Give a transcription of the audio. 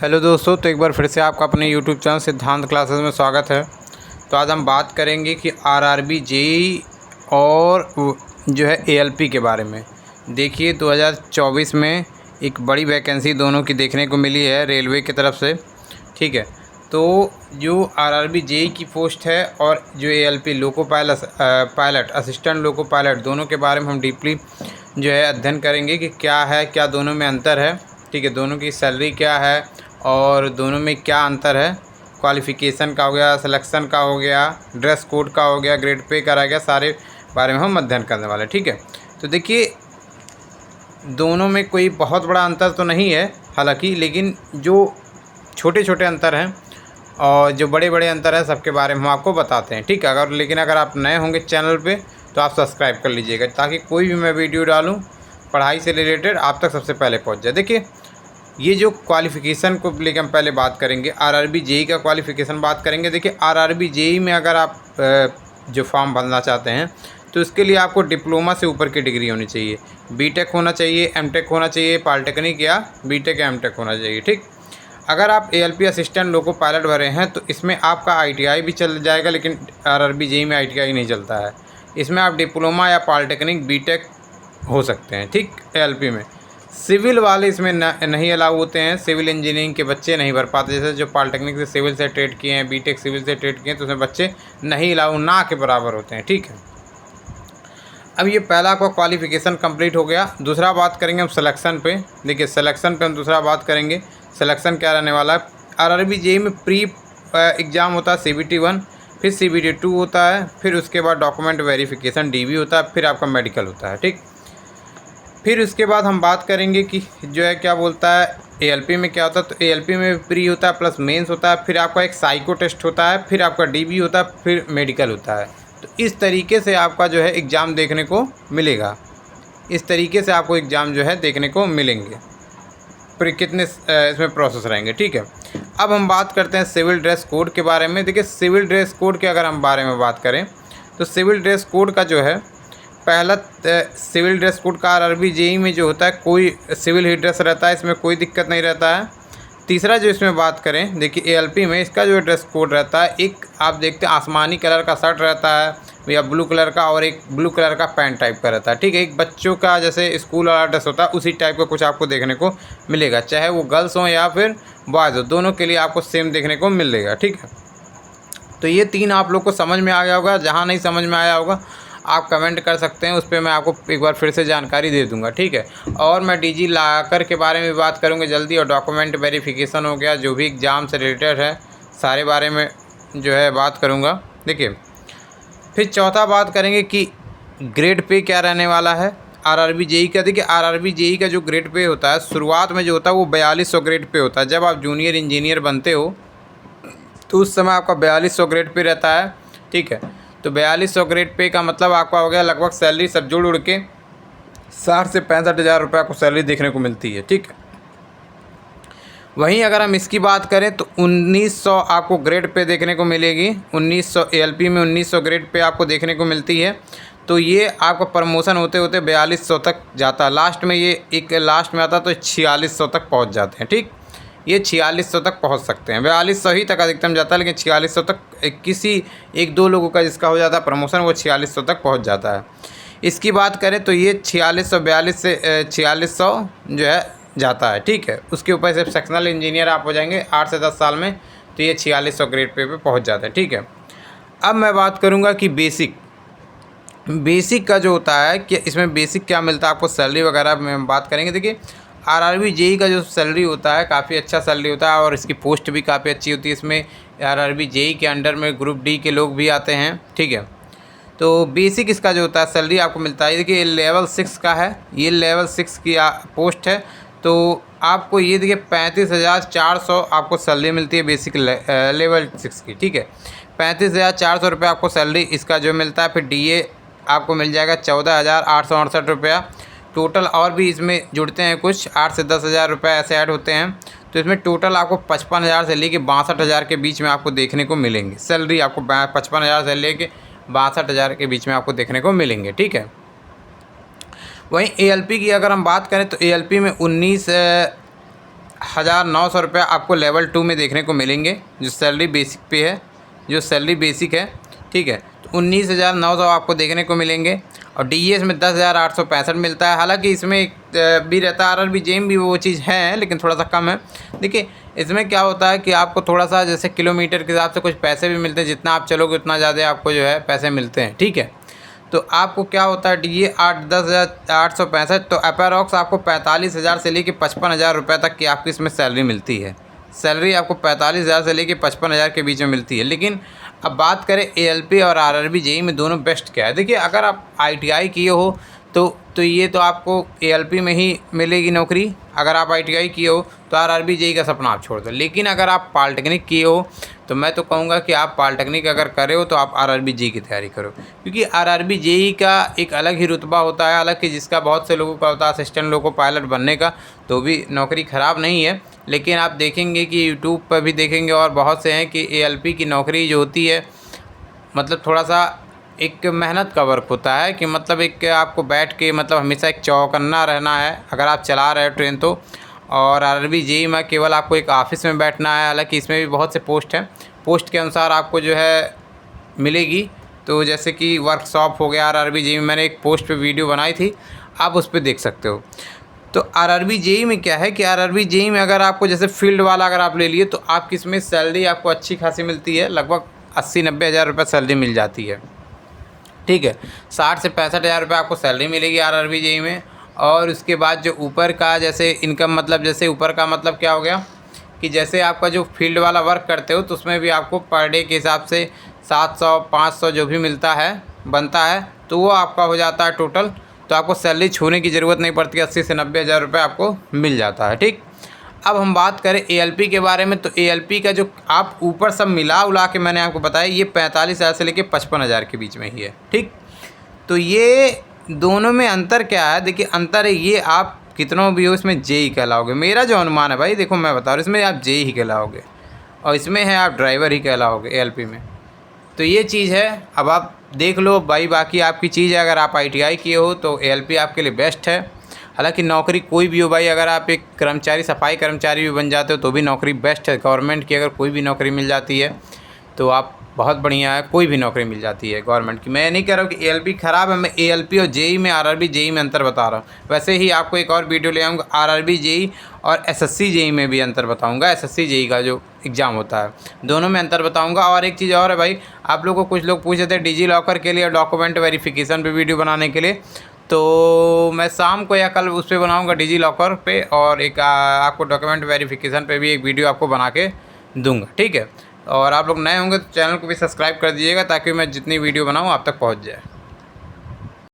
Hello दोस्तों, तो एक बार फिर से आपका अपने यूट्यूब चैनल सिद्धांत क्लासेस में स्वागत है। तो आज हम बात करेंगे कि आरआरबी जेईई और जो है एएलपी के बारे में। देखिए 2024 में एक बड़ी वैकेंसी दोनों की देखने को मिली है रेलवे की तरफ से। ठीक है, तो जो आरआरबी जेईई की पोस्ट है और जो ALP loco pilot assistant loco pilot दोनों के बारे में हम डीपली जो है अध्ययन करेंगे कि क्या है, क्या दोनों में अंतर है। ठीक है, दोनों की सैलरी क्या है और दोनों में क्या अंतर है, क्वालिफ़िकेशन का हो गया, सिलेक्शन का हो गया, ड्रेस कोड का हो गया, ग्रेड पे करा गया, सारे बारे में हम अध्ययन करने वाले हैं। ठीक है, तो देखिए दोनों में कोई बहुत बड़ा अंतर तो नहीं है हालांकि, लेकिन जो छोटे छोटे अंतर हैं और जो बड़े बड़े अंतर हैं सबके बारे में हम आपको बताते हैं। ठीक है, अगर आप नए होंगे चैनल पे तो आप सब्सक्राइब कर लीजिएगा ताकि कोई भी मैं वीडियो डालूँ पढ़ाई से रिलेटेड आप तक सबसे पहले पहुँच जाए। देखिए ये जो क्वालिफ़िकेशन को लेकर हम पहले बात करेंगे, आरआरबी जेईई का क्वालिफ़िकेशन बात करेंगे। देखिए आरआरबी जेईई में अगर आप जो फॉर्म भरना चाहते हैं तो इसके लिए आपको डिप्लोमा से ऊपर की डिग्री होनी चाहिए, बीटेक होना चाहिए, एमटेक होना चाहिए, पॉलिटेक्निक या बीटेक या एमटेक होना चाहिए। ठीक, अगर आप एएलपी असिस्टेंट लोको पायलट भरे हैं तो इसमें आपका आईटीआई भी चल जाएगा, लेकिन आरआरबी जेईई में आईटीआई नहीं चलता है। इसमें आप डिप्लोमा या पॉलिटेक्निक बीटेक हो सकते हैं। ठीक, एएलपी में सिविल वाले इसमें नहीं अलाउ होते हैं, सिविल इंजीनियरिंग के बच्चे नहीं भर पाते। जैसे जो पॉलिटेक्निक से सिविल से ट्रेड किए हैं, बीटेक सिविल से ट्रेड किए हैं, तो उसमें बच्चे नहीं अलाउ, ना के बराबर होते हैं। ठीक है, अब ये पहला आपका क्वालिफ़िकेशन कंप्लीट हो गया। दूसरा बात करेंगे हम सिलेक्शन पे। देखिए सिलेक्शन पे हम दूसरा बात करेंगे, सिलेक्शन क्या रहने वाला है। आरआरबी जेईई में प्री एग्ज़ाम होता है CBT 1, फिर CBT 2 होता है, फिर उसके बाद डॉक्यूमेंट वेरिफिकेशन DV होता है, फिर आपका मेडिकल होता है। ठीक, फिर उसके बाद हम बात करेंगे कि जो है क्या बोलता है एएलपी में क्या होता है। तो एएलपी में प्री होता है प्लस मेंस होता है, फिर आपका एक साइको टेस्ट होता है, फिर आपका DV होता है, फिर मेडिकल होता है। तो इस तरीके से आपका जो है एग्ज़ाम देखने को मिलेगा, इस तरीके से आपको एग्ज़ाम जो है देखने को मिलेंगे। फिर कितने इसमें प्रोसेस रहेंगे। ठीक है, अब हम बात करते हैं सिविल ड्रेस कोड के बारे में। देखिए सिविल ड्रेस कोड के अगर हम बारे में बात करें तो सिविल ड्रेस कोड का जो है पहला सिविल ड्रेस कोड का आरआरबी जेईई में जो होता है कोई सिविल ही ड्रेस रहता है, इसमें कोई दिक्कत नहीं रहता है। तीसरा जो इसमें बात करें, देखिए एएलपी में इसका जो ड्रेस कोड रहता है, एक आप देखते हैं आसमानी कलर का शर्ट रहता है या ब्लू कलर का, और एक ब्लू कलर का पैंट टाइप का रहता है। ठीक है, एक बच्चों का जैसे स्कूल वाला ड्रेस होता है उसी टाइप का कुछ आपको देखने को मिलेगा, चाहे वो गर्ल्स हों या फिर बॉयज़ हो, दोनों के लिए आपको सेम देखने को मिलेगा। ठीक है, तो ये तीन आप लोग को समझ में आ गया होगा। जहाँ नहीं समझ में आया होगा आप कमेंट कर सकते हैं, उस पर मैं आपको एक बार फिर से जानकारी दे दूंगा। ठीक है, और मैं डिजी लॉकर के बारे में बात करूंगा जल्दी, और डॉक्यूमेंट वेरिफिकेशन हो गया, जो भी एग्ज़ाम से रिलेटेड है सारे बारे में जो है बात करूंगा। देखिए फिर चौथा बात करेंगे कि ग्रेड पे क्या रहने वाला है आरआरबी जेईई का। देखिए आरआरबी जेईई का जो ग्रेड पे होता है शुरुआत में जो होता है वो 4200 ग्रेड पे होता है। जब आप जूनियर इंजीनियर बनते हो तो उस समय आपका 4200 ग्रेड पे रहता है। ठीक है, तो 4200 ग्रेड पे का मतलब आपका हो गया लगभग सैलरी सब जोड़ उड़ के 60 से 65 हज़ार रुपये आपको सैलरी देखने को मिलती है। ठीक है, वहीं अगर हम इसकी बात करें तो 1900 आपको ग्रेड पे देखने को मिलेगी। 1900 एएलपी में 1900 ग्रेड पे आपको देखने को मिलती है। तो ये आपका प्रमोशन होते होते 4200 तक जाता है, लास्ट में ये एक लास्ट में आता है तो 4600 तक पहुँच जाते हैं। ठीक, ये 4600 तक पहुंच सकते हैं, 4200 ही तक अधिकतम जाता है, लेकिन 4600 तक किसी एक दो लोगों का जिसका हो जाता है प्रमोशन वो 4600 तक पहुंच जाता है। इसकी बात करें तो ये 4642 से 4600 जो है जाता है। ठीक है, उसके ऊपर से सेक्शनल इंजीनियर आप हो जाएंगे 8 से 10 साल में, तो ये 4600 ग्रेड पे पहुँच जाते हैं। ठीक है, अब मैं बात करूँगा कि बेसिक का जो होता है कि इसमें बेसिक क्या मिलता है आपको, सैलरी वगैरह में हम बात करेंगे। देखिए आरआरबी जेईई का जो सैलरी होता है काफ़ी अच्छा सैलरी होता है और इसकी पोस्ट भी काफ़ी अच्छी होती है। इसमें आरआरबी जेईई के अंडर में ग्रुप डी के लोग भी आते हैं। ठीक है, तो बेसिक इसका जो होता है सैलरी आपको मिलता है। देखिए लेवल 6 का है, ये लेवल 6 की पोस्ट है, तो आपको ये देखिए 35,400 आपको सैलरी मिलती है बेसिक लेवल 6 की। ठीक है, 35,400 रुपये आपको सैलरी इसका जो मिलता है। फिर डीए आपको मिल जाएगा 14,868 रुपया टोटल, और भी इसमें जुड़ते हैं कुछ 8 से 10 हज़ार रुपये ऐसे ऐड होते हैं। तो इसमें टोटल आपको 55,000 से लेके 62,000 के बीच में आपको देखने को मिलेंगे। सैलरी आपको 55,000 से लेके 62,000 के बीच में आपको देखने को मिलेंगे। ठीक है, वहीं एएलपी की अगर हम बात करें तो एएलपी में 19 1900 रुपये आपको लेवल 2 में देखने को मिलेंगे, जो सैलरी बेसिक पे है, जो सैलरी बेसिक है, ठीक है। तो 19,900 आपको देखने को मिलेंगे। और डीएस में 10,865 मिलता है। हालांकि इसमें एक भी रहता है RRB जेम भी वो चीज़ है, लेकिन थोड़ा सा कम है। देखिए इसमें क्या होता है कि आपको थोड़ा सा जैसे किलोमीटर के हिसाब से कुछ पैसे भी मिलते हैं, जितना आप चलोगे उतना ज़्यादा आपको जो है पैसे मिलते हैं, ठीक है। तो आपको क्या होता है DA 10,865, तो अपेरोक्स आपको 45,000 से लेके 55,000 रुपये तक की आपकी इसमें सैलरी मिलती है। सैलरी आपको 45,000 से लेके 55,000 के बीच में मिलती है। लेकिन अब बात करें ALP और RRB जेई में दोनों बेस्ट क्या है। देखिए अगर आप ITI किए हो तो ये तो आपको ALP में ही मिलेगी नौकरी। अगर आप ITI किए हो तो RRB जेई का सपना आप छोड़ दो। लेकिन अगर आप पॉलिटेक्निक किए हो तो मैं तो कहूँगा कि आप पॉलिटेक्निक अगर करे हो तो आप RRB जेई की तैयारी करो, क्योंकि RRB जेई का एक अलग ही रुतबा होता है। हालांकि जिसका बहुत से लोगों का होता है असिस्टेंट लोगों को पायलट बनने का, तो भी नौकरी ख़राब नहीं है। लेकिन आप देखेंगे कि यूट्यूब पर भी देखेंगे और बहुत से हैं कि ALP की नौकरी जो होती है मतलब थोड़ा सा एक मेहनत का वर्क होता है, कि मतलब एक आपको बैठ के मतलब हमेशा एक चौकन्ना रहना है अगर आप चला रहे हो ट्रेन तो। और RRB जेई में केवल आपको एक ऑफिस में बैठना है। हालांकि इसमें भी बहुत से पोस्ट हैं, पोस्ट के अनुसार आपको जो है मिलेगी। तो जैसे कि वर्कशॉप हो गया RRB जेई में, मैंने एक पोस्ट पे वीडियो बनाई थी, आप उस पर देख सकते हो। तो RRB जेई में क्या है कि RRB जेई में अगर आपको जैसे फील्ड वाला अगर आप ले लिए तो आपकी इसमें सैलरी आपको अच्छी खासी मिलती है, लगभग 80-90 हज़ार रुपये सैलरी मिल जाती है, ठीक है। 60 से 65 हज़ार रुपये आपको सैलरी मिलेगी RRB जेई में। और उसके बाद जो ऊपर का जैसे इनकम, मतलब जैसे ऊपर का मतलब क्या हो गया कि जैसे आपका जो फील्ड वाला वर्क करते हो तो उसमें भी आपको पर डे के हिसाब से 700-500 जो भी मिलता है बनता है, तो वो आपका हो जाता है टोटल। तो आपको सैलरी छूने की ज़रूरत नहीं पड़ती, 80 से 90 हज़ार रुपये आपको मिल जाता है, ठीक। अब हम बात करें ALP के बारे में, तो ALP का जो आप ऊपर सब मिला उला के मैंने आपको बताया, ये 45,000 से लेके 55,000 के बीच में ही है, ठीक। तो ये दोनों में अंतर क्या है, देखिए अंतर है ये, आप कितनों भी हो इसमें जेई कहलाओगे। मेरा जो अनुमान है भाई, देखो मैं बता रहा हूँ, इसमें आप जेई ही कहलाओगे और इसमें है आप ड्राइवर ही कहलाओगे ALP में। तो ये चीज़ है, अब आप देख लो भाई, बाकी आपकी चीज़ है। अगर आप ITI किए हो तो ALP आपके लिए बेस्ट है। हालांकि नौकरी कोई भी हो भाई, अगर आप एक कर्मचारी, सफाई कर्मचारी भी बन जाते हो तो भी नौकरी बेस्ट है। गवर्नमेंट की अगर कोई भी नौकरी मिल जाती है तो आप बहुत बढ़िया है, कोई भी नौकरी मिल जाती है गवर्नमेंट की। मैं नहीं कह रहा हूँ कि ALP ख़राब है, मैं ALP और जेई में, RRB जेई में अंतर बता रहा हूँ। वैसे ही आपको एक और वीडियो ले आऊँगा RRB जेई और SSC जेई में भी अंतर बताऊँगा। SSC जेई का जो एग्ज़ाम होता है दोनों में अंतर बताऊँगा। और एक चीज़ और है भाई, आप लोगों को कुछ लोग पूछ रहे थे डिजी लॉकर के लिए, डॉक्यूमेंट वेरिफिकेशन पर वीडियो बनाने के लिए, तो मैं शाम को या कल उस पर बनाऊँगा डिजी लॉकर पे, और एक आपको डॉक्यूमेंट वेरिफिकेशन पे भी एक वीडियो आपको बना के दूँगा, ठीक है। और आप लोग नए होंगे तो चैनल को भी सब्सक्राइब कर दीजिएगा, ताकि मैं जितनी वीडियो बनाऊँ आप तक पहुँच जाए।